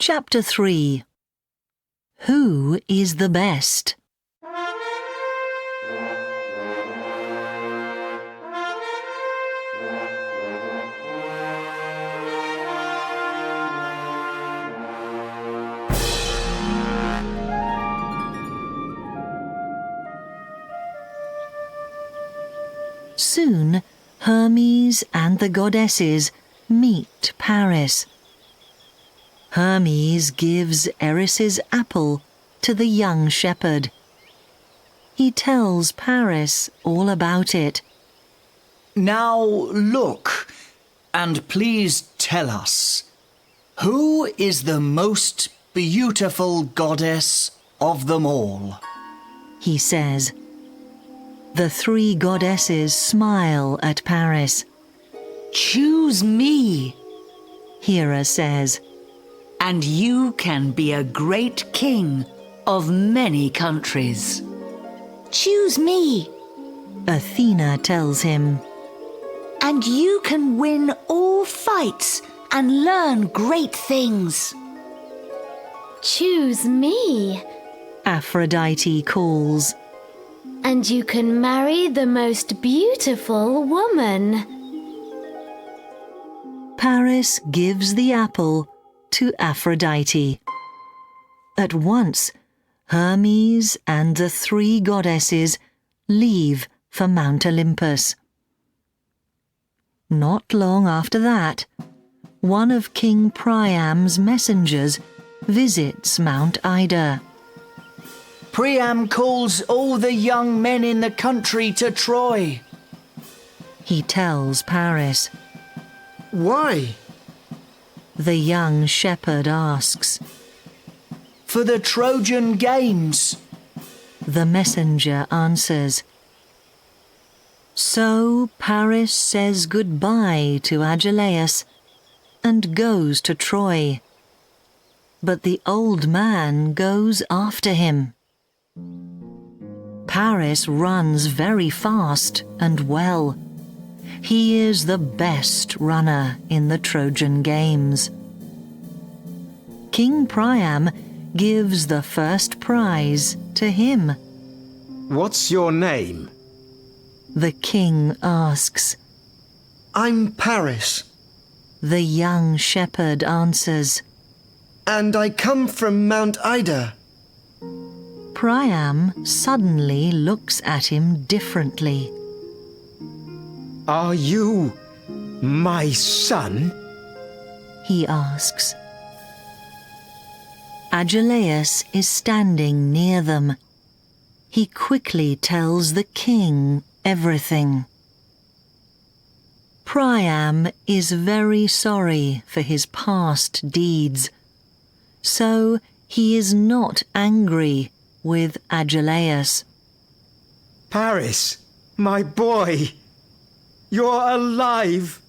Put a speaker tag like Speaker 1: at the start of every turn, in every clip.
Speaker 1: Chapter 3. Who is the best? Soon, Hermes and the goddesses meet Paris. Hermes gives Eris's apple to the young shepherd. He tells Paris all about it.
Speaker 2: Now look, and please tell us, who is the most beautiful goddess of them all?
Speaker 1: He says. The three goddesses smile at Paris.
Speaker 3: Choose me,
Speaker 1: Hera says.
Speaker 3: and you can be a great king of many countries.
Speaker 4: Choose me,
Speaker 1: Athena tells him.
Speaker 4: and you can win all fights and learn great things.
Speaker 5: Choose me,
Speaker 1: Aphrodite calls.
Speaker 5: and you can marry the most beautiful woman.
Speaker 1: Paris gives the apple to Aphrodite. At once, Hermes and the three goddesses leave for Mount Olympus. Not long after that, one of King Priam's messengers visits Mount Ida.
Speaker 2: Priam calls all the young men in the country to Troy.
Speaker 1: He tells Paris.
Speaker 6: Why?
Speaker 1: The young shepherd asks.
Speaker 2: For the Trojan Games.
Speaker 1: The messenger answers. So Paris says goodbye to Agelaus and goes to Troy. But the old man goes after him. Paris runs very fast and well. He is the best runner in the Trojan Games. King Priam gives the first prize to him.
Speaker 6: What's your name?
Speaker 1: The king asks.
Speaker 6: I'm Paris,
Speaker 1: The young shepherd answers.
Speaker 6: and I come from Mount Ida.
Speaker 1: Priam suddenly looks at him differently.
Speaker 6: Are you my son?
Speaker 1: He asks. Agelaus is standing near them. He quickly tells the king everything. Priam is very sorry for his past deeds, so he is not angry with Agelaus.
Speaker 6: Paris, my boy, you're alive.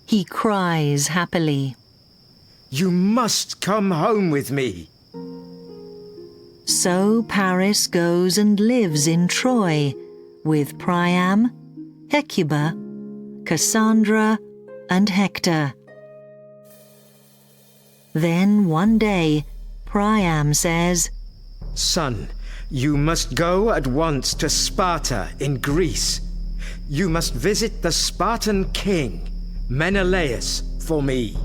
Speaker 1: He cries happily.
Speaker 6: You must come home with me.
Speaker 1: So Paris goes and lives in Troy with Priam, Hecuba, Cassandra, and Hector. Then one day, Priam says,
Speaker 6: Son, you must go at once to Sparta in Greece. You must visit the Spartan king, Menelaus, for me.